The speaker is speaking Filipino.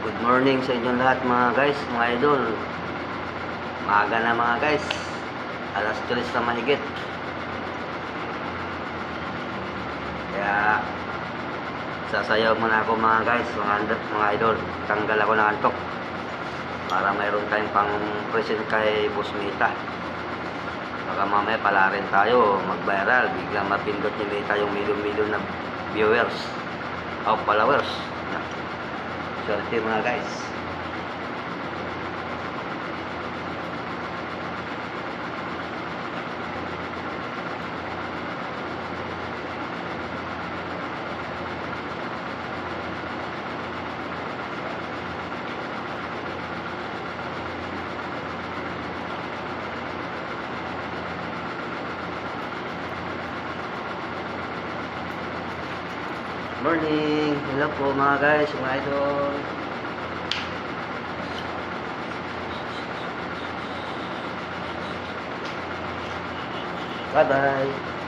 Good morning sa inyong lahat mga guys, mga idol. Maaga na mga guys. Alas 3 na mahigit. Kaya sasayaw muna ako mga guys, mga idol. Tanggal ako ng antok para mayroon tayong pang present kay Boss Mita. Baka mamaya pala rin tayo mag-viral. Biglang mapindot ni Mita yung milyon-milyon na viewers o followers. Swerte mga guys. Morning! Hello po mga guys, mga idol. Bye bye!